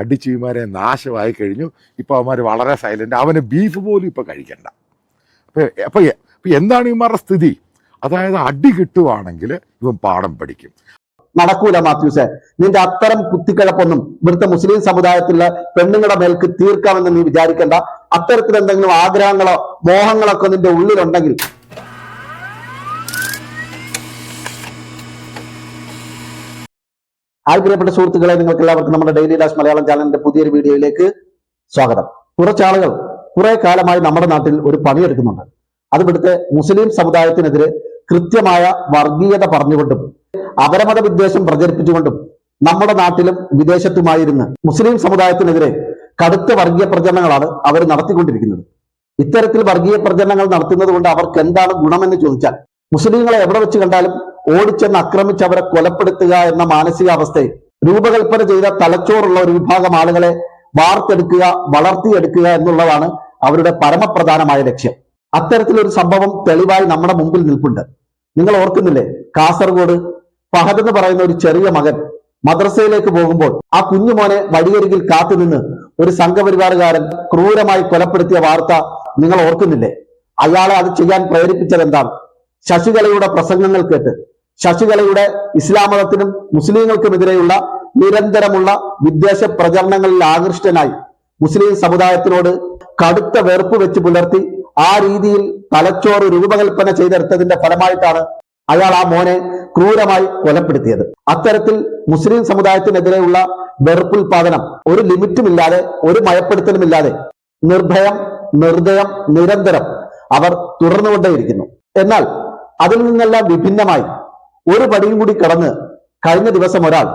അടിച്ചീമാരെ നാശമായി കഴിഞ്ഞു. ഇപ്പോൾ അവന്മാർ വളരെ സൈലന്റ്. അവന് ബീഫ് പോലും ഇപ്പൊ കഴിക്കണ്ട. അപ്പൊ എന്താണ് ഇവന്മാരുടെ സ്ഥിതി? അതായത് അടി കിട്ടുവാണെങ്കിൽ ഇവൻ പാഠം പഠിക്കും. നടക്കൂല മാത്യൂസെ. നിന്റെ അത്തരം കുത്തിക്കിഴപ്പൊന്നും ഇവിടുത്തെ മുസ്ലിം സമുദായത്തിലെ പെണ്ണുങ്ങളുടെ മേൽക്ക് തീർക്കാമെന്ന് നീ വിചാരിക്കേണ്ട. അത്തരത്തിൽ എന്തെങ്കിലും ആഗ്രഹങ്ങളോ മോഹങ്ങളൊക്കെ നിന്റെ ഉള്ളിലുണ്ടെങ്കിൽ പ്രിയപ്പെട്ട സുഹൃത്തുക്കളെ, നിങ്ങൾക്ക് എല്ലാവർക്കും നമ്മുടെ ഡെയിലി ഡാഷ് മലയാളം ചാനലിന്റെ പുതിയൊരു വീഡിയോയിലേക്ക് സ്വാഗതം. കുറച്ചാളുകൾ കുറെ കാലമായി നമ്മുടെ നാട്ടിൽ ഒരു പണിയെടുക്കുന്നുണ്ട്. അത് ഇവിടുത്തെ മുസ്ലിം സമുദായത്തിനെതിരെ കൃത്യമായ വർഗീയത പറഞ്ഞുകൊണ്ടും അപരമത വിദ്വേഷം പ്രചരിപ്പിച്ചുകൊണ്ടും നമ്മുടെ നാട്ടിലും വിദേശത്തുമായിരുന്ന് മുസ്ലിം സമുദായത്തിനെതിരെ കടുത്ത വർഗീയ പ്രചരണങ്ങളാണ് അവർ നടത്തിക്കൊണ്ടിരിക്കുന്നത്. ഇത്തരത്തിൽ വർഗീയ പ്രചരണങ്ങൾ നടത്തുന്നത് കൊണ്ട് അവർക്ക് എന്താണ് ഗുണമെന്ന് ചോദിച്ചാൽ, മുസ്ലിങ്ങളെ എവിടെ വെച്ച് കണ്ടാലും ഓടിച്ചെന്ന് ആക്രമിച്ച് അവരെ കൊലപ്പെടുത്തുക എന്ന മാനസികാവസ്ഥയെ രൂപകൽപ്പന ചെയ്ത തലച്ചോറുള്ള ഒരു വിഭാഗം ആളുകളെ വാർത്തെടുക്കുക, വളർത്തിയെടുക്കുക എന്നുള്ളതാണ് അവരുടെ പരമപ്രധാനമായ ലക്ഷ്യം. അത്തരത്തിലൊരു സംഭവം തെളിവായി നമ്മുടെ മുമ്പിൽ നിൽപ്പുണ്ട്. നിങ്ങൾ ഓർക്കുന്നില്ലേ, കാസർഗോഡ് ഫഹദ് എന്ന് പറയുന്ന ഒരു ചെറിയ മകൻ മദ്രസയിലേക്ക് പോകുമ്പോൾ ആ കുഞ്ഞുമോനെ വഴിയരികിൽ കാത്തുനിന്ന് ഒരു സംഘപരിവാറുകാരൻ ക്രൂരമായി കൊലപ്പെടുത്തിയ വാർത്ത നിങ്ങൾ ഓർക്കുന്നില്ലേ? അയാളെ അത് ചെയ്യാൻ പ്രേരിപ്പിച്ചത് എന്താണ്? ശശികലയുടെ പ്രസംഗങ്ങൾ കേട്ട് ശശികലയുടെ ഇസ്ലാം മതത്തിനും മുസ്ലിങ്ങൾക്കുമെതിരെയുള്ള നിരന്തരമുള്ള വിദ്വേഷ പ്രചരണങ്ങളിൽ ആകൃഷ്ടനായി മുസ്ലിം സമുദായത്തിനോട് കടുത്ത വെറുപ്പ് വെച്ച് പുലർത്തി ആ രീതിയിൽ തലച്ചോറ് രൂപകൽപ്പന ചെയ്തെടുത്തതിന്റെ ഫലമായിട്ടാണ് അയാൾ ആ മോനെ ക്രൂരമായി കൊലപ്പെടുത്തിയത്. അത്തരത്തിൽ മുസ്ലിം സമുദായത്തിനെതിരെയുള്ള വെറുപ്പുൽപാദനം ഒരു ലിമിറ്റുമില്ലാതെ, ഒരു മയപ്പെടുത്തലുമില്ലാതെ നിർഭയം, നിർദ്ദയം, നിരന്തരം അവർ തുടർന്നുകൊണ്ടേയിരിക്കുന്നു. എന്നാൽ അതിൽ നിന്നെല്ലാം വിഭിന്നമായി ഒരു പടിയും കൂടി കടന്ന് കഴിഞ്ഞ ദിവസം ഒരാൾ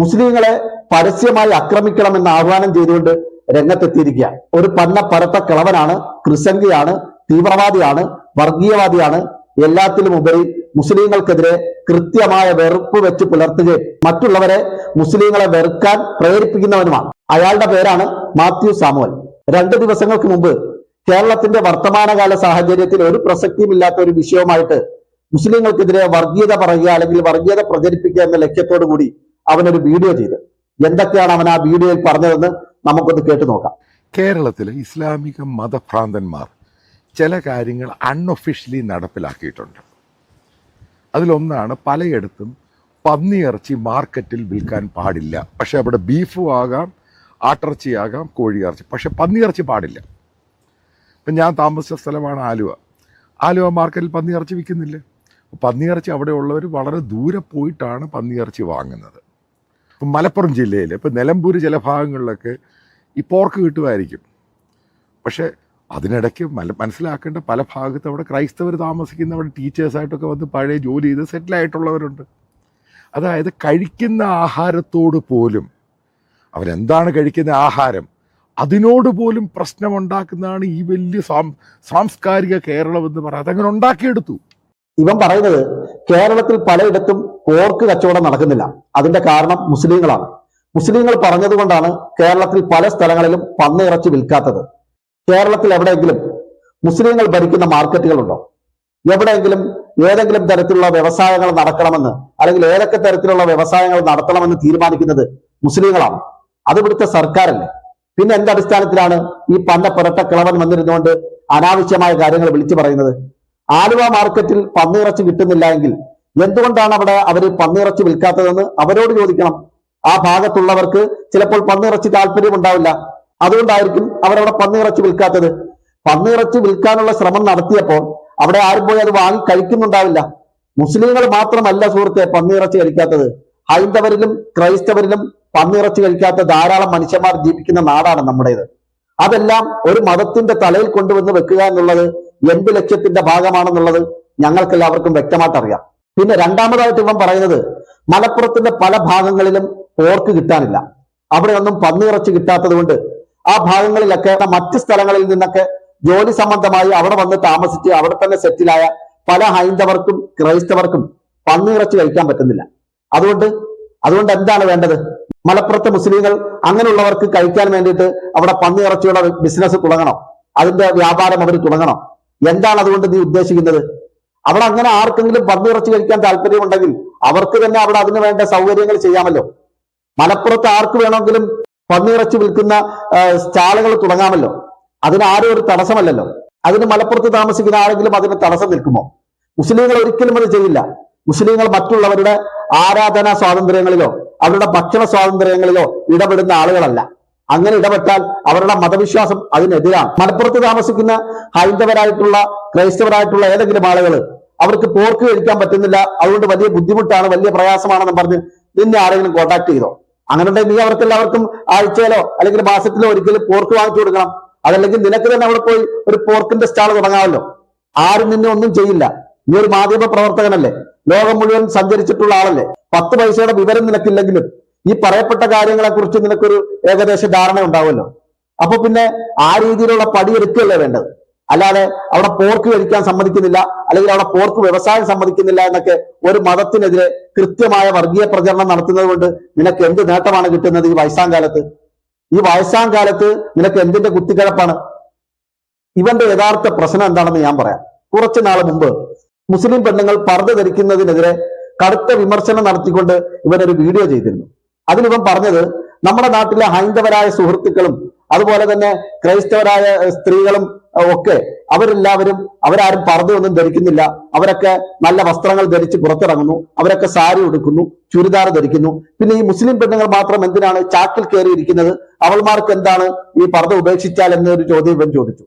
മുസ്ലിങ്ങളെ പരസ്യമായി ആക്രമിക്കണമെന്ന് ആഹ്വാനം ചെയ്തുകൊണ്ട് രംഗത്തെത്തിയിരിക്കുക. ഒരു പന്ന പരത്ത കിളവനാണ്, കൃസംഗിയാണ്, തീവ്രവാദിയാണ്, വർഗീയവാദിയാണ്. എല്ലാത്തിലും ഉപരി മുസ്ലിങ്ങൾക്കെതിരെ കൃത്യമായ വെറുപ്പ് വെച്ച് പുലർത്തുകയും മറ്റുള്ളവരെ മുസ്ലിങ്ങളെ വെറുക്കാൻ പ്രേരിപ്പിക്കുന്നവനുമാണ്. അയാളുടെ പേരാണ് മാത്യു സാമുവൽ. 2 ദിവസങ്ങൾക്ക് മുമ്പ് കേരളത്തിന്റെ വർത്തമാനകാല സാഹചര്യത്തിൽ ഒരു പ്രസക്തിയുമില്ലാത്ത ഒരു വിഷയവുമായിട്ട് മുസ്ലിങ്ങൾക്കെതിരെ വർഗീയത പറയുക, അല്ലെങ്കിൽ വർഗീയത പ്രചരിപ്പിക്കുക എന്ന ലക്ഷ്യത്തോടു കൂടി അവനൊരു വീഡിയോ ചെയ്ത്, എന്തൊക്കെയാണ് അവൻ ആ വീഡിയോയിൽ പറഞ്ഞതെന്ന് നമുക്കൊന്ന് കേട്ടു നോക്കാം. കേരളത്തിലെ ഇസ്ലാമിക മതഭ്രാന്തന്മാർ ചില കാര്യങ്ങൾ അൺഒഫീഷ്യലി നടപ്പിലാക്കിയിട്ടുണ്ട്. അതിലൊന്നാണ് പലയിടത്തും പന്നിയിറച്ചി മാർക്കറ്റിൽ വിൽക്കാൻ പാടില്ല. പക്ഷെ അവിടെ ബീഫും ആകാം, ആട്ടിറച്ചിയാകാം, കോഴിയിറച്ചി, പക്ഷെ പന്നിയിറച്ചി പാടില്ല. ഇപ്പം ഞാൻ താമസിച്ച സ്ഥലമാണ് ആലുവ മാർക്കറ്റിൽ പന്നിയിറച്ചി വിൽക്കുന്നില്ല. പന്നിയിറച്ചി അവിടെ ഉള്ളവർ വളരെ ദൂരെ പോയിട്ടാണ് പന്നിയിറച്ചി വാങ്ങുന്നത്. ഇപ്പം മലപ്പുറം ജില്ലയിൽ ഇപ്പം നിലമ്പൂർ ചില ഭാഗങ്ങളിലൊക്കെ ഈ പോർക്ക് കിട്ടുമായിരിക്കും. പക്ഷേ അതിനിടയ്ക്ക് മനസ്സിലാക്കേണ്ട പല ഭാഗത്ത് അവിടെ ക്രൈസ്തവർ താമസിക്കുന്ന, അവിടെ ടീച്ചേഴ്സായിട്ടൊക്കെ വന്ന് പഴയ ജോലി ചെയ്ത് സെറ്റിലായിട്ടുള്ളവരുണ്ട്. അതായത് കഴിക്കുന്ന ആഹാരത്തോട് പോലും, അവരെന്താണ് കഴിക്കുന്ന ആഹാരം, അതിനോട് പോലും പ്രശ്നമുണ്ടാക്കുന്നതാണ് ഈ വലിയ സാംസ്കാരിക കേരളം എന്ന് പറയുന്നത്. അതങ്ങനെ ഉണ്ടാക്കിയെടുത്തു. ഇവൻ പറയുന്നത് കേരളത്തിൽ പലയിടത്തും പോർക്ക് കച്ചവടം നടക്കുന്നില്ല, അതിന്റെ കാരണം മുസ്ലിങ്ങളാണ്. മുസ്ലിങ്ങൾ പറഞ്ഞതുകൊണ്ടാണ് കേരളത്തിൽ പല സ്ഥലങ്ങളിലും പന്നിയിറച്ചി വിൽക്കാത്തത്. കേരളത്തിൽ എവിടെയെങ്കിലും മുസ്ലിങ്ങൾ ഭരിക്കുന്ന മാർക്കറ്റുകളുണ്ടോ? എവിടെയെങ്കിലും ഏതെങ്കിലും തരത്തിലുള്ള വ്യവസായങ്ങൾ നടക്കണമെന്ന്, അല്ലെങ്കിൽ ഏതൊക്കെ തരത്തിലുള്ള വ്യവസായങ്ങൾ നടത്തണമെന്ന് തീരുമാനിക്കുന്നത് മുസ്ലിങ്ങളാണ്. അത് ഇവിടുത്തെ സർക്കാരല്ലേ? പിന്നെ എന്തടിസ്ഥാനത്തിലാണ് ഈ പന്ന പുരട്ട കിളവൻ വന്നിരുന്നുകൊണ്ട് അനാവശ്യമായ കാര്യങ്ങൾ വിളിച്ചു പറയുന്നത്? ആലുവ മാർക്കറ്റിൽ പന്നിയിറച്ചി കിട്ടുന്നില്ല എങ്കിൽ എന്തുകൊണ്ടാണ് അവിടെ അവർ പന്നിയിറച്ചി വിൽക്കാത്തതെന്ന് അവരോട് ചോദിക്കണം. ആ ഭാഗത്തുള്ളവർക്ക് ചിലപ്പോൾ പന്നിയിറച്ചി താല്പര്യം ഉണ്ടാവില്ല, അതുകൊണ്ടായിരിക്കും അവരവിടെ പന്നിയിറച്ചി വിൽക്കാത്തത്. പന്നിയിറച്ചി വിൽക്കാനുള്ള ശ്രമം നടത്തിയപ്പോൾ അവിടെ ആരും പോയി അത് വാങ്ങി കഴിക്കുന്നുണ്ടാവില്ല. മുസ്ലിങ്ങൾ മാത്രമല്ല സുഹൃത്തെ പന്നിയിറച്ചി കഴിക്കാത്തത്, ഹൈന്ദവരിലും ക്രൈസ്തവരിലും പന്നിയിറച്ചി കഴിക്കാത്ത ധാരാളം മനുഷ്യന്മാർ ജീവിക്കുന്ന നാടാണ് നമ്മുടേത്. അതെല്ലാം ഒരു മതത്തിന്റെ തലയിൽ കൊണ്ടുവന്ന് വെക്കുക എന്നുള്ളത് എന്ത് ലക്ഷ്യത്തിന്റെ ഭാഗമാണെന്നുള്ളത് ഞങ്ങൾക്കെല്ലാവർക്കും വ്യക്തമായിട്ട് അറിയാം. പിന്നെ രണ്ടാമതായിട്ട് ഇവൻ പറയുന്നത് മലപ്പുറത്തിന്റെ പല ഭാഗങ്ങളിലും പോർക്ക് കിട്ടാനില്ല, അവിടെയൊന്നും പന്നിയിറച്ചി കിട്ടാത്തത് കൊണ്ട് ആ ഭാഗങ്ങളിലൊക്കെ മറ്റ് സ്ഥലങ്ങളിൽ നിന്നൊക്കെ ജോലി സംബന്ധമായി അവിടെ വന്ന് താമസിച്ച് അവിടെ തന്നെ സെറ്റിലായ പല ഹൈന്ദവർക്കും ക്രൈസ്തവർക്കും പന്നിയിറച്ചി കഴിക്കാൻ പറ്റുന്നില്ല. അതുകൊണ്ട് എന്താണ് വേണ്ടത്? മലപ്പുറത്തെ മുസ്ലിങ്ങൾ അങ്ങനെയുള്ളവർക്ക് കഴിക്കാൻ വേണ്ടിയിട്ട് അവിടെ പന്നിയിറച്ചിയുടെ ബിസിനസ് തുടങ്ങണം, അതിന്റെ വ്യാപാരം അവർ തുടങ്ങണം. എന്താണ് അതുകൊണ്ട് നീ ഉദ്ദേശിക്കുന്നത്? അവിടെ അങ്ങനെ ആർക്കെങ്കിലും പന്നിയിറച്ചി കഴിക്കാൻ താല്പര്യമുണ്ടെങ്കിൽ അവർക്ക് തന്നെ അവിടെ അതിന് വേണ്ട സൗകര്യങ്ങൾ ചെയ്യാമല്ലോ. മലപ്പുറത്ത് ആർക്ക് വേണമെങ്കിലും പന്നിയിറച്ചി വിൽക്കുന്ന സ്റ്റാളുകൾ തുടങ്ങാമല്ലോ. അതിന് ആരും ഒരു തടസ്സമല്ലല്ലോ. അതിന് മലപ്പുറത്ത് താമസിക്കുന്ന ആരെങ്കിലും അതിന് തടസ്സം നിൽക്കുമോ? മുസ്ലിങ്ങൾ ഒരിക്കലും അത് ചെയ്യില്ല. മുസ്ലിങ്ങൾ മറ്റുള്ളവരുടെ ആരാധനാ സ്വാതന്ത്ര്യങ്ങളിലോ അവരുടെ ഭക്ഷണ സ്വാതന്ത്ര്യങ്ങളിലോ ഇടപെടുന്ന ആളുകളല്ല. അങ്ങനെ ഇടപെട്ടാൽ അവരുടെ മതവിശ്വാസം അതിനെതിരാണ്. മലപ്പുറത്ത് താമസിക്കുന്ന ഹൈന്ദവരായിട്ടുള്ള ക്രൈസ്തവരായിട്ടുള്ള ഏതെങ്കിലും ആളുകൾ അവർക്ക് പോർക്ക് കഴിക്കാൻ പറ്റുന്നില്ല, അതുകൊണ്ട് വലിയ ബുദ്ധിമുട്ടാണ്, വലിയ പ്രയാസമാണെന്ന് പറഞ്ഞ് നിന്നെ ആരെങ്കിലും കോൺടാക്ട് ചെയ്തോ? അങ്ങനെ ഉണ്ടെങ്കിൽ നീ അവർക്കെല്ലാവർക്കും ആഴ്ചയിലോ അല്ലെങ്കിൽ മാസത്തിലോ ഒരിക്കലും പോർക്ക് വാങ്ങിച്ചു കൊടുക്കണം. അതല്ലെങ്കിൽ നിനക്ക് തന്നെ അവിടെ പോയി ഒരു പോർക്കിന്റെ സ്റ്റാൾ തുടങ്ങാമല്ലോ. ആരും നിന്നെ ഒന്നും ചെയ്യില്ല. നീ ഒരു മാധ്യമ പ്രവർത്തകനല്ലേ, ലോകം മുഴുവൻ സഞ്ചരിച്ചിട്ടുള്ള ആളല്ലേ. 10 പൈസയുടെ വിവരം നിനക്കില്ലെങ്കിലും ഈ പറയപ്പെട്ട കാര്യങ്ങളെ കുറിച്ച് നിനക്കൊരു ഏകദേശ ധാരണ ഉണ്ടാവുമല്ലോ. അപ്പൊ പിന്നെ ആ രീതിയിലുള്ള പടിയെടുക്കുകയല്ലേ വേണ്ടത്. അല്ലാതെ അവിടെ പോർക്ക് കഴിക്കാൻ സമ്മതിക്കുന്നില്ല, അല്ലെങ്കിൽ അവിടെ പോർക്ക് വ്യവസായം സമ്മതിക്കുന്നില്ല എന്നൊക്കെ ഒരു മതത്തിനെതിരെ കൃത്യമായ വർഗീയ പ്രചരണം നടത്തുന്നത് കൊണ്ട് നിനക്ക് എന്ത് നേട്ടമാണ് കിട്ടുന്നത് ഈ വയസ്സാം കാലത്ത്? ഈ വയസ്സാം കാലത്ത് നിനക്ക് എന്തിന്റെ കുത്തിക്കിഴപ്പാണ്? ഇവന്റെ യഥാർത്ഥ പ്രശ്നം എന്താണെന്ന് ഞാൻ പറയാം. കുറച്ചു നാൾ മുമ്പ് മുസ്ലിം പെണ്ണുങ്ങൾ പർദ്ദ ധരിക്കുന്നതിനെതിരെ കടുത്ത വിമർശനം നടത്തിക്കൊണ്ട് ഇവനൊരു വീഡിയോ ചെയ്തിരുന്നു. അതിലിവൻ പറഞ്ഞത് നമ്മുടെ നാട്ടിലെ ഹൈന്ദവരായ സുഹൃത്തുക്കളും അതുപോലെ തന്നെ ക്രൈസ്തവരായ സ്ത്രീകളും ഒക്കെ അവരെല്ലാവരും അവരാരും പർദ്ദയൊന്നും ധരിക്കുന്നില്ല, അവരൊക്കെ നല്ല വസ്ത്രങ്ങൾ ധരിച്ച് പുറത്തിറങ്ങുന്നു, അവരൊക്കെ സാരി ഉടുക്കുന്നു, ചുരിദാർ ധരിക്കുന്നു. പിന്നെ ഈ മുസ്ലിം പെണ്ണുങ്ങൾ മാത്രം എന്തിനാണ് ചാക്കിൽ കയറിയിരിക്കുന്നത്? അവൾമാർക്ക് എന്താണ് ഈ പർദ്ദ ഉപേക്ഷിച്ചാൽ എന്നൊരു ചോദ്യം ഇവൻ ചോദിച്ചു.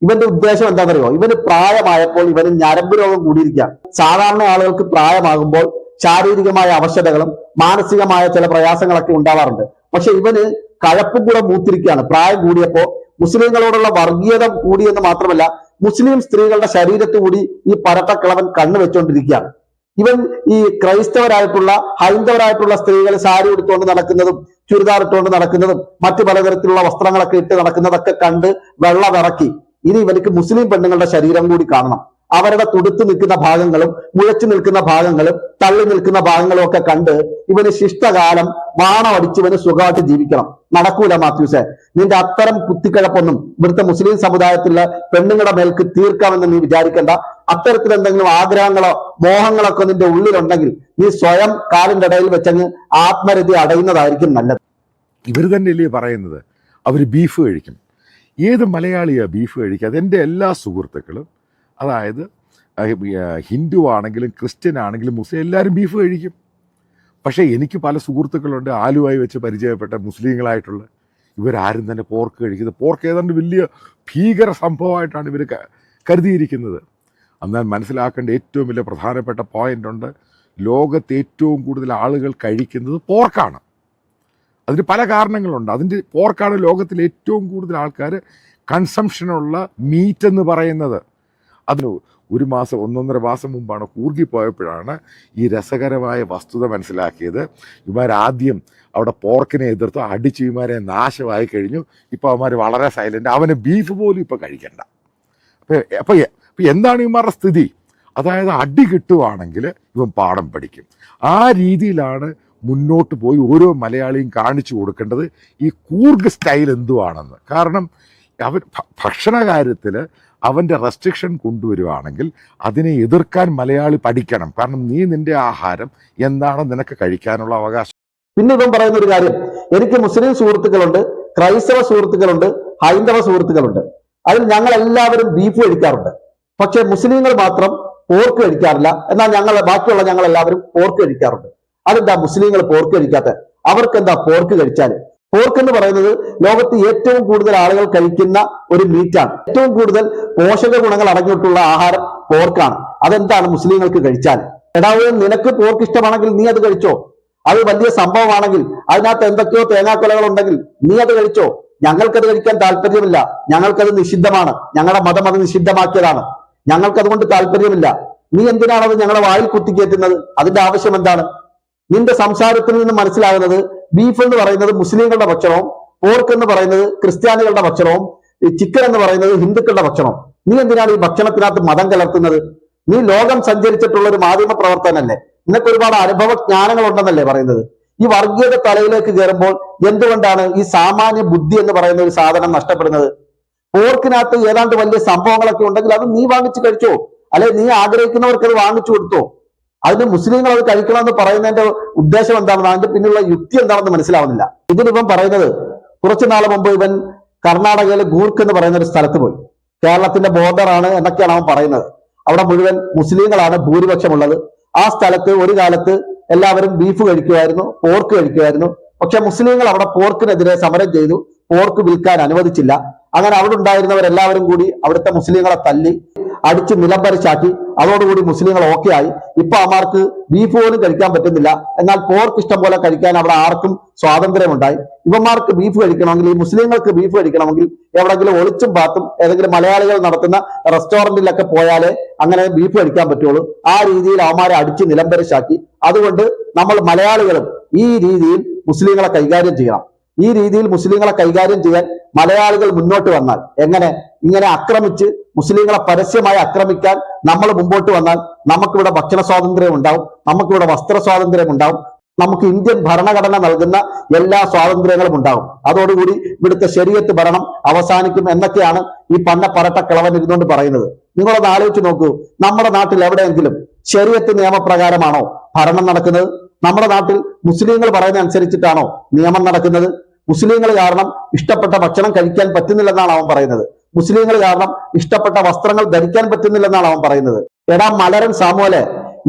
ഇവന്റെ ഉദ്ദേശം എന്താണെന്നറിയോ? ഇവന് പ്രായമായപ്പോൾ ഇവന് ഞരമ്പ് രോഗം കൂടിയിരിക്കുകയാണ്. സാധാരണ ആളുകൾക്ക് പ്രായമാകുമ്പോൾ ശാരീരികമായ അവശതകളും മാനസികമായ ചില പ്രയാസങ്ങളൊക്കെ ഉണ്ടാവാറുണ്ട്. പക്ഷെ ഇവന് കഴപ്പും കൂടെ മൂത്തിരിക്കുകയാണ്. പ്രായം കൂടിയപ്പോ മുസ്ലിങ്ങളോടുള്ള വർഗീയത കൂടിയെന്ന് മാത്രമല്ല, മുസ്ലിം സ്ത്രീകളുടെ ശരീരത്ത് കൂടി ഈ പരട്ടക്കിളവൻ കണ്ണു വെച്ചുകൊണ്ടിരിക്കുകയാണ്. ഇവൻ ഈ ക്രൈസ്തവരായിട്ടുള്ള ഹൈന്ദവരായിട്ടുള്ള സ്ത്രീകൾ സാരി ഉടുത്തുകൊണ്ട് നടക്കുന്നതും ചുരിദാർ ഇട്ടുകൊണ്ട് നടക്കുന്നതും മറ്റു പലതരത്തിലുള്ള വസ്ത്രങ്ങളൊക്കെ ഇട്ട് നടക്കുന്നതൊക്കെ കണ്ട് വെള്ളമിറക്കി ഇനി ഇവർക്ക് മുസ്ലിം പെണ്ണുങ്ങളുടെ ശരീരം കൂടി കാണണം. അവരുടെ തുടുത്തു നിൽക്കുന്ന ഭാഗങ്ങളും മുഴച്ചു നിൽക്കുന്ന ഭാഗങ്ങളും തള്ളി നിൽക്കുന്ന ഭാഗങ്ങളും ഒക്കെ കണ്ട് ഇവന് ശിഷ്ടകാലം വാണമടിച്ച് ഇവന് സുഖമായിട്ട് ജീവിക്കണം. നടക്കൂല മാത്യൂസെ. നിന്റെ അത്തരം കുത്തിക്കിഴപ്പൊന്നും ഇവിടുത്തെ മുസ്ലിം സമുദായത്തിലെ പെണ്ണുങ്ങളുടെ മേൽക്ക് തീർക്കാമെന്ന് നീ വിചാരിക്കേണ്ട. അത്തരത്തിൽ എന്തെങ്കിലും ആഗ്രഹങ്ങളോ മോഹങ്ങളൊക്കെ നിന്റെ ഉള്ളിലുണ്ടെങ്കിൽ നീ സ്വയം കാലിന്റെ ഇടയിൽ വെച്ചങ്ങ് ആത്മരതി അടയുന്നതായിരിക്കും നല്ലത്. ഇവർ തന്നെയല്ലേ പറയുന്നത് അവർ ബീഫ് കഴിക്കും? ഏത് മലയാളിയാണ് ബീഫ് കഴിക്കുക? അതെൻ്റെ എല്ലാ സുഹൃത്തുക്കളും, അതായത് ഹിന്ദു ആണെങ്കിലും ക്രിസ്ത്യൻ ആണെങ്കിലും മുസ്ലിം എല്ലാവരും ബീഫ് കഴിക്കും. പക്ഷേ എനിക്ക് പല സുഹൃത്തുക്കളുണ്ട് ആലുവായി വെച്ച് പരിചയപ്പെട്ട മുസ്ലിങ്ങളായിട്ടുള്ള, ഇവരാരും തന്നെ പോർക്ക് കഴിക്കുന്നത്. പോർക്ക് ഏതാണ്ട് വലിയ ഭീകര സംഭവമായിട്ടാണ് ഇവർ കരുതിയിരിക്കുന്നത്. എന്നാൽ മനസ്സിലാക്കേണ്ട ഏറ്റവും വലിയ പ്രധാനപ്പെട്ട പോയിൻ്റ് ഉണ്ട്. ലോകത്ത് ഏറ്റവും കൂടുതൽ ആളുകൾ കഴിക്കുന്നത് പോർക്കാണ്. അതിന് പല കാരണങ്ങളുണ്ട്. അതിൻ്റെ പോർക്കാണ് ലോകത്തിൽ ഏറ്റവും കൂടുതൽ ആൾക്കാർ കൺസംഷനുള്ള മീറ്റ് എന്ന് പറയുന്നത്. അതിന് 1-1.5 മാസം മുമ്പാണ് കൂർഗി പോയപ്പോഴാണ് ഈ രസകരമായ വസ്തുത മനസ്സിലാക്കിയത്. ഇവരാദ്യം അവിടെ പോർക്കിനെ എതിർത്ത് അടിച്ച് ഇവന്മാരെ നാശമായി കഴിഞ്ഞു. ഇപ്പോൾ അവന്മാർ വളരെ സൈലൻ്റ്. അവന് ബീഫ് പോലും ഇപ്പോൾ കഴിക്കണ്ട. അപ്പോൾ എന്താണ് ഇവന്മാരുടെ സ്ഥിതി? അതായത് അടി കിട്ടുവാണെങ്കിൽ ഇവൻ പാഠം പഠിക്കും. ആ രീതിയിലാണ് മുന്നോട്ട് പോയി ഓരോ മലയാളിയും കാണിച്ചു കൊടുക്കേണ്ടത് ഈ കൂർഗ് സ്റ്റൈൽ എന്തുവാണെന്ന്. കാരണം അവൻ ഭക്ഷണ കാര്യത്തിൽ അവൻ്റെ റെസ്ട്രിക്ഷൻ കൊണ്ടുവരുവാണെങ്കിൽ അതിനെ എതിർക്കാൻ മലയാളി പഠിക്കണം. കാരണം നീ നിന്റെ ആഹാരം എന്താണ് നിനക്ക് കഴിക്കാനുള്ള അവകാശം. പിന്നെ ഇവൻ പറയുന്ന ഒരു കാര്യം, എനിക്ക് മുസ്ലിം സുഹൃത്തുക്കളുണ്ട്, ക്രൈസ്തവ സുഹൃത്തുക്കളുണ്ട്, ഹൈന്ദവ സുഹൃത്തുക്കളുണ്ട്. അതിൽ ഞങ്ങൾ എല്ലാവരും ബീഫ് കഴിക്കാറുണ്ട്. പക്ഷെ മുസ്ലിങ്ങൾ മാത്രം പോർക്ക് കഴിക്കാറില്ല. എന്നാൽ ബാക്കിയുള്ള ഞങ്ങൾ എല്ലാവരും പോർക്ക് കഴിക്കാറുണ്ട്. അതെന്താ മുസ്ലിങ്ങൾ പോർക്ക് കഴിക്കാത്ത? അവർക്ക് എന്താ പോർക്ക് കഴിച്ചാല്? പോർക്ക് എന്ന് പറയുന്നത് ലോകത്ത് ഏറ്റവും കൂടുതൽ ആളുകൾ കഴിക്കുന്ന ഒരു മീറ്റാണ്. ഏറ്റവും കൂടുതൽ പോഷക ഗുണങ്ങൾ അടങ്ങിയിട്ടുള്ള ആഹാരം പോർക്കാണ്. അതെന്താണ് മുസ്ലിങ്ങൾക്ക് കഴിച്ചാൽ? എടാവേ, നിനക്ക് പോർക്ക് ഇഷ്ടമാണെങ്കിൽ നീ അത് കഴിച്ചോ. അത് വലിയ സംഭവമാണെങ്കിൽ അതിനകത്ത് എന്തൊക്കെയോ തേങ്ങാക്കൊലകൾ ഉണ്ടെങ്കിൽ നീ അത് കഴിച്ചോ. ഞങ്ങൾക്കത് കഴിക്കാൻ താല്പര്യമില്ല. ഞങ്ങൾക്കത് നിഷിദ്ധമാണ്. ഞങ്ങളുടെ മതം അത് നിഷിദ്ധമാക്കിയതാണ്. ഞങ്ങൾക്കതുകൊണ്ട് താല്പര്യമില്ല. നീ എന്തിനാണ് അത് ഞങ്ങളുടെ വായിൽ കുത്തിക്കയറ്റുന്നത്? അതിന്റെ ആവശ്യം എന്താണ്? നിന്റെ സംസാരത്തിൽ നിന്ന് മനസ്സിലാകുന്നത് ബീഫ് എന്ന് പറയുന്നത് മുസ്ലിങ്ങളുടെ ഭക്ഷണവും പോർക്ക് എന്ന് പറയുന്നത് ക്രിസ്ത്യാനികളുടെ ഭക്ഷണവും ചിക്കൻ എന്ന് പറയുന്നത് ഹിന്ദുക്കളുടെ ഭക്ഷണവും. നീ എന്തിനാണ് ഈ ഭക്ഷണത്തിനകത്ത് മതം കലർത്തുന്നത്? നീ ലോകം സഞ്ചരിച്ചിട്ടുള്ള ഒരു മാധ്യമ പ്രവർത്തനല്ലേ? നിനക്ക് ഒരുപാട് അനുഭവ ജ്ഞാനങ്ങൾ ഉണ്ടെന്നല്ലേ പറയുന്നത്? ഈ വർഗീയത തലയിലേക്ക് കയറുമ്പോൾ എന്തുകൊണ്ടാണ് ഈ സാമാന്യ ബുദ്ധി എന്ന് പറയുന്ന ഒരു സാധനം നഷ്ടപ്പെടുന്നത്? പോർക്കിനകത്ത് ഏതാണ്ട് വലിയ സംഭവങ്ങളൊക്കെ ഉണ്ടെങ്കിൽ അത് നീ വാങ്ങിച്ചു കഴിച്ചോ, അല്ലെ നീ ആഗ്രഹിക്കുന്നവർക്ക് അത് വാങ്ങിച്ചു കൊടുത്തോ. അതിന് മുസ്ലിങ്ങൾ അത് കഴിക്കണമെന്ന് പറയുന്നതിന്റെ ഉദ്ദേശം എന്താണെന്ന്, അതിന്റെ പിന്നിലുള്ള യുക്തി എന്താണെന്ന് മനസ്സിലാവുന്നില്ല. ഇതിനിപ്പം പറയുന്നത് കുറച്ചു നാൾ മുമ്പ് ഇവൻ കർണാടകയിലെ ഗൂർക്ക് എന്ന് പറയുന്ന ഒരു സ്ഥലത്ത് പോയി. കേരളത്തിന്റെ ബോർഡറാണ് എന്നൊക്കെയാണ് അവൻ പറയുന്നത്. അവിടെ മുഴുവൻ മുസ്ലിങ്ങളാണ് ഭൂരിപക്ഷമുള്ളത്. ആ സ്ഥലത്ത് ഒരു കാലത്ത് എല്ലാവരും ബീഫ് കഴിക്കുമായിരുന്നു, പോർക്ക് കഴിക്കുമായിരുന്നു. പക്ഷെ മുസ്ലിങ്ങൾ അവിടെ പോർക്കിനെതിരെ സമരം ചെയ്തു, പോർക്ക് വിൽക്കാൻ അനുവദിച്ചില്ല. അങ്ങനെ അവിടെ ഉണ്ടായിരുന്നവരെല്ലാവരും കൂടി അവിടുത്തെ മുസ്ലിങ്ങളെ തല്ലി അടിച്ച് നിലംപരിശാക്കി. അതോടുകൂടി മുസ്ലിങ്ങൾ ഓക്കെ ആയി. ഇപ്പൊ അമാർക്ക് ബീഫ് പോലും കഴിക്കാൻ പറ്റുന്നില്ല. എന്നാൽ പോർക്ക് ഇഷ്ടം പോലെ കഴിക്കാൻ അവിടെ ആർക്കും സ്വാതന്ത്ര്യമുണ്ടായി. ഇവന്മാർക്ക് ബീഫ് കഴിക്കണമെങ്കിൽ, ഈ മുസ്ലിങ്ങൾക്ക് ബീഫ് കഴിക്കണമെങ്കിൽ എവിടെങ്കിലും ഒളിച്ചും പാത്തും ഏതെങ്കിലും മലയാളികൾ നടത്തുന്ന റെസ്റ്റോറന്റിലൊക്കെ പോയാലേ അങ്ങനെ ബീഫ് കഴിക്കാൻ പറ്റുള്ളൂ. ആ രീതിയിൽ അവന്മാരെ അടിച്ച് നിലംപരിശാക്കി. അതുകൊണ്ട് നമ്മൾ മലയാളികളും ഈ രീതിയിൽ മുസ്ലിങ്ങളെ കൈകാര്യം ചെയ്യണം. ഈ രീതിയിൽ മുസ്ലിങ്ങളെ കൈകാര്യം ചെയ്യാൻ മലയാളികൾ മുന്നോട്ട് വന്നാൽ എങ്ങനെ? ഇങ്ങനെ ആക്രമിച്ച് മുസ്ലിങ്ങളെ പരസ്യമായി ആക്രമിക്കാൻ നമ്മൾ മുമ്പോട്ട് വന്നാൽ നമുക്കിവിടെ ഭക്ഷണ സ്വാതന്ത്ര്യം ഉണ്ടാവും, നമുക്കിവിടെ വസ്ത്ര സ്വാതന്ത്ര്യം ഉണ്ടാവും, നമുക്ക് ഇന്ത്യൻ ഭരണഘടന നൽകുന്ന എല്ലാ സ്വാതന്ത്ര്യങ്ങളും ഉണ്ടാവും. അതോടുകൂടി ഇവിടുത്തെ ശരീഅത്ത് ഭരണം അവസാനിക്കും എന്നൊക്കെയാണ് ഈ പന്ന പറട്ട കിളവൻ ഇരുന്നുകൊണ്ട് പറയുന്നത്. നിങ്ങളൊന്ന് ആലോചിച്ച് നോക്കൂ, നമ്മുടെ നാട്ടിൽ എവിടെയെങ്കിലും ശരീഅത്ത് നിയമപ്രകാരമാണോ ഭരണം നടക്കുന്നത്? നമ്മുടെ നാട്ടിൽ മുസ്ലിങ്ങൾ പറയുന്ന അനുസരിച്ചിട്ടാണോ നിയമം നടക്കുന്നത്? മുസ്ലിങ്ങൾ കാരണം ഇഷ്ടപ്പെട്ട ഭക്ഷണം കഴിക്കാൻ പറ്റുന്നില്ലെന്നാണ് അവൻ പറയുന്നത്. മുസ്ലിങ്ങൾ കാരണം ഇഷ്ടപ്പെട്ട വസ്ത്രങ്ങൾ ധരിക്കാൻ പറ്റുന്നില്ലെന്നാണ് അവൻ പറയുന്നത്. എടാ മലരൻ സാമുവലെ,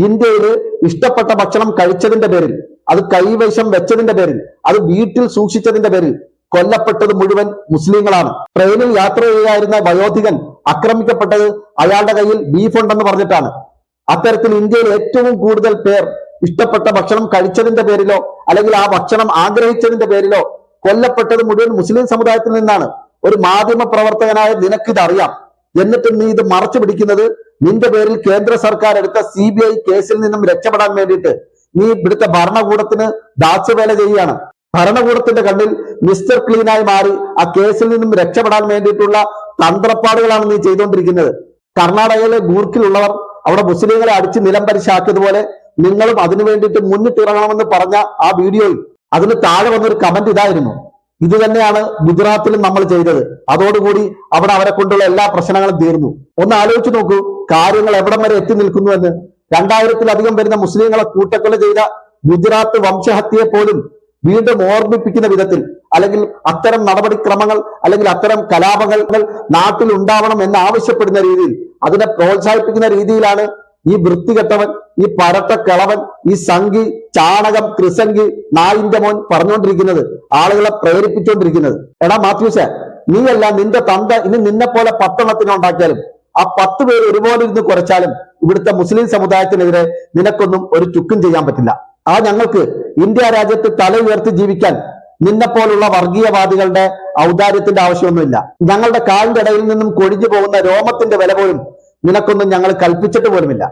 ഇന്ത്യയിൽ ഇഷ്ടപ്പെട്ട ഭക്ഷണം കഴിച്ചതിന്റെ പേരിൽ, അത് കൈവശം വെച്ചതിന്റെ പേരിൽ, അത് വീട്ടിൽ സൂക്ഷിച്ചതിന്റെ പേരിൽ കൊല്ലപ്പെട്ടത് മുഴുവൻ മുസ്ലിങ്ങളാണ്. ട്രെയിനിൽ യാത്ര ചെയ്യുകയായിരുന്ന വയോധികൻ ആക്രമിക്കപ്പെട്ടത് അയാളുടെ കയ്യിൽ ബീഫ് ഉണ്ടെന്ന് പറഞ്ഞിട്ടാണ്. അത്തരത്തിൽ ഇന്ത്യയിൽ ഏറ്റവും കൂടുതൽ പേർ ഇഷ്ടപ്പെട്ട ഭക്ഷണം കഴിച്ചതിന്റെ പേരിലോ അല്ലെങ്കിൽ ആ ഭക്ഷണം ആഗ്രഹിച്ചതിന്റെ പേരിലോ കൊല്ലപ്പെട്ടത് മുഴുവൻ മുസ്ലിം സമുദായത്തിൽ നിന്നാണ്. ഒരു മാധ്യമ പ്രവർത്തകനായ നിനക്കിത് അറിയാം, എന്നിട്ട് നീ ഇത് മറച്ചു പിടിക്കുന്നത് നിന്റെ പേരിൽ കേന്ദ്ര സർക്കാർ എടുത്ത CBI കേസിൽ നിന്നും രക്ഷപ്പെടാൻ വേണ്ടിയിട്ട് നീ ഇവിടുത്തെ ഭരണകൂടത്തിന് ദാസ്യവേല ചെയ്യുകയാണ്. ഭരണകൂടത്തിന്റെ കണ്ണിൽ മിസ്റ്റർ ക്ലീനായി മാറി ആ കേസിൽ നിന്നും രക്ഷപ്പെടാൻ വേണ്ടിയിട്ടുള്ള തന്ത്രപ്പാടുകളാണ് നീ ചെയ്തുകൊണ്ടിരിക്കുന്നത്. കർണാടകയിലെ ഗൂർക്കിലുള്ളവർ അവിടെ മുസ്ലിങ്ങളെ അടിച്ച് നിലംപരിശാക്കിയതുപോലെ നിങ്ങളും അതിനു വേണ്ടിയിട്ട് മുന്നിട്ടിറങ്ങണമെന്ന് പറഞ്ഞ ആ വീഡിയോയിൽ അതിന് താഴെ വന്നൊരു കമന്റ് ഇതായിരുന്നു: ഇത് തന്നെയാണ് ഗുജറാത്തിലും നമ്മൾ ചെയ്തത്. അതോടുകൂടി അവിടെ അവരെ കൊണ്ടുള്ള എല്ലാ പ്രശ്നങ്ങളും തീർന്നു. ഒന്ന് ആലോചിച്ച് നോക്കൂ കാര്യങ്ങൾ എവിടം വരെ എത്തി നിൽക്കുന്നു എന്ന്. 2000-ലധികം വരുന്ന മുസ്ലിങ്ങളെ കൂട്ടക്കൊല ചെയ്ത ഗുജറാത്ത് വംശഹത്യയെ പോലും വീണ്ടും ഓർമ്മിപ്പിക്കുന്ന വിധത്തിൽ, അല്ലെങ്കിൽ അത്തരം നടപടിക്രമങ്ങൾ അല്ലെങ്കിൽ അത്തരം കലാപങ്ങൾ നാട്ടിൽ ഉണ്ടാവണം എന്ന് ആവശ്യപ്പെടുന്ന രീതിയിൽ, അതിനെ പ്രോത്സാഹിപ്പിക്കുന്ന രീതിയിലാണ് ഈ വൃത്തികെട്ടവൻ, ഈ പരട്ട കിളവൻ, ഈ സംഘി, ചാണകം, ക്രിസംഗി, നായിന്റെ മോൻ പറഞ്ഞുകൊണ്ടിരിക്കുന്നത്, ആളുകളെ പ്രേരിപ്പിച്ചുകൊണ്ടിരിക്കുന്നത്. എടാ മാത്യൂസേ, നീയല്ല നിന്റെ തന്ത ഇനി നിന്നെ പോലെ 10 ഉണ്ടാക്കിയാലും ആ 10 പേര് ഒരുപോലെ ഇരുന്ന് കുറച്ചാലും ഇവിടുത്തെ മുസ്ലിം സമുദായത്തിനെതിരെ നിനക്കൊന്നും ഒരു ചുക്കും ചെയ്യാൻ പറ്റില്ല. ആ ഞങ്ങൾക്ക് ഇന്ത്യ രാജ്യത്ത് തല ഉയർത്തി ജീവിക്കാൻ നിന്നെ പോലുള്ള വർഗീയവാദികളുടെ ഔദാര്യത്തിന്റെ ആവശ്യമൊന്നുമില്ല. ഞങ്ങളുടെ കാലിന്റെ ഇടയിൽ നിന്നും കൊഴിഞ്ഞു പോകുന്ന രോമത്തിന്റെ വില പോലും നിനക്കൊന്നും ഞങ്ങൾ കൽപ്പിച്ചിട്ട് പോലുമില്ല.